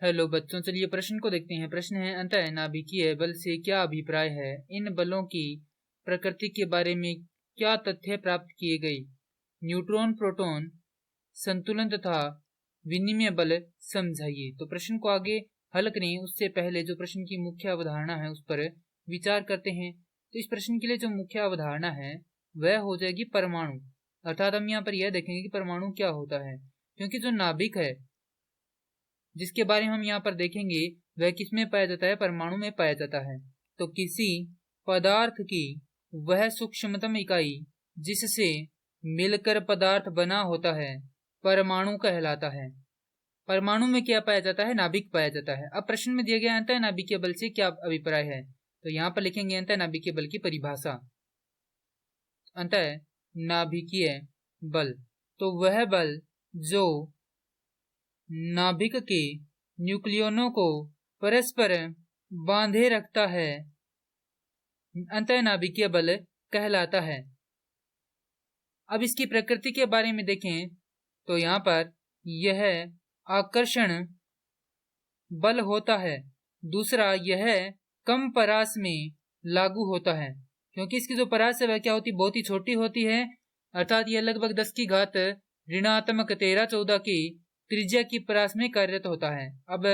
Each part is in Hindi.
हेलो बच्चों, चलिए प्रश्न को देखते हैं। प्रश्न है, अंतः नाभिकीय बल से क्या अभिप्राय है? इन बलों की प्रकृति के बारे में क्या तथ्य प्राप्त किए गए? न्यूट्रॉन प्रोटॉन संतुलन तथा विनिमय बल समझाइए। तो प्रश्न को आगे हल करें उससे पहले जो प्रश्न की मुख्य अवधारणा है उस पर विचार करते हैं। तो इस प्रश्न के लिए जो मुख्य अवधारणा है वह हो जाएगी परमाणु। अर्थात हम यहाँ पर यह देखेंगे कि परमाणु क्या होता है, क्योंकि जो नाभिक है जिसके बारे में हम यहाँ पर देखेंगे वह किसमें पाया जाता है? परमाणु में पाया जाता है। तो किसी पदार्थ की वह सूक्ष्मतम इकाई जिससे मिलकर पदार्थ बना होता है परमाणु कहलाता है। परमाणु में क्या पाया जाता है? नाभिक पाया जाता है। अब प्रश्न में दिया गया अंतः नाभिकीय बल से क्या अभिप्राय है, तो यहाँ पर लिखेंगे अंतः नाभिकीय बल की परिभाषा। अंतः नाभिकीय बल तो वह बल जो नाभिक के न्यूक्लियनों को परस्पर बांधे रखता है अंतःनाभिकीय बल कहलाता है। अब इसकी प्रकृति के बारे में देखें तो यहाँ पर यह आकर्षण बल होता है। दूसरा, यह कम परास में लागू होता है, क्योंकि इसकी जो परास है वह क्या होती है? बहुत ही छोटी होती है। अर्थात यह लगभग 10 की घात ऋणात्मक 13-14 की त्रिज्या की परास में कार्यरत होता है। अब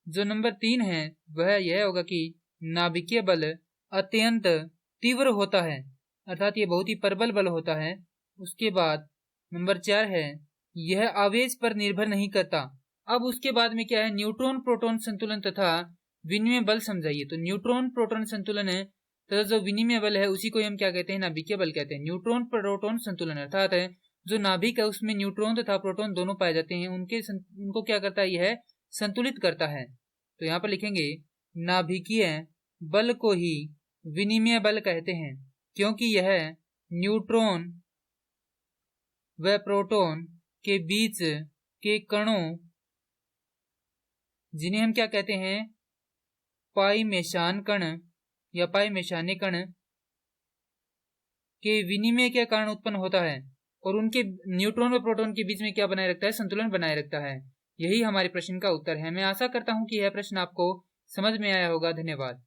जो नंबर 3 है वह यह होगा कि नाभिकीय बल अत्यंत तीव्र होता है, अर्थात यह बहुत ही प्रबल बल होता है। उसके बाद नंबर 4 है, यह आवेश पर निर्भर नहीं करता। अब उसके बाद में क्या है? न्यूट्रॉन प्रोटॉन संतुलन तथा विनिमय बल समझाइए। तो न्यूट्रॉन प्रोटॉन संतुलन है तथा जो विनिमय बल है उसी को हम क्या कहते हैं? नाभिकीय बल कहते हैं। न्यूट्रॉन प्रोटॉन संतुलन अर्थात है जो नाभिक है उसमें न्यूट्रॉन तथा प्रोटॉन दोनों पाए जाते हैं, उनको क्या करता है? यह संतुलित करता है। तो यहाँ पर लिखेंगे नाभिकीय बल को ही विनिमय बल कहते हैं, क्योंकि यह न्यूट्रॉन व प्रोटॉन के बीच के कणों जिन्हें हम क्या कहते हैं? पाई मेशान कण या पाई मेशानी कण के विनिमय के कारण उत्पन्न होता है और उनके न्यूट्रॉन व प्रोटॉन के बीच में क्या बनाए रखता है? संतुलन बनाए रखता है। यही हमारे प्रश्न का उत्तर है। मैं आशा करता हूं कि यह प्रश्न आपको समझ में आया होगा। धन्यवाद।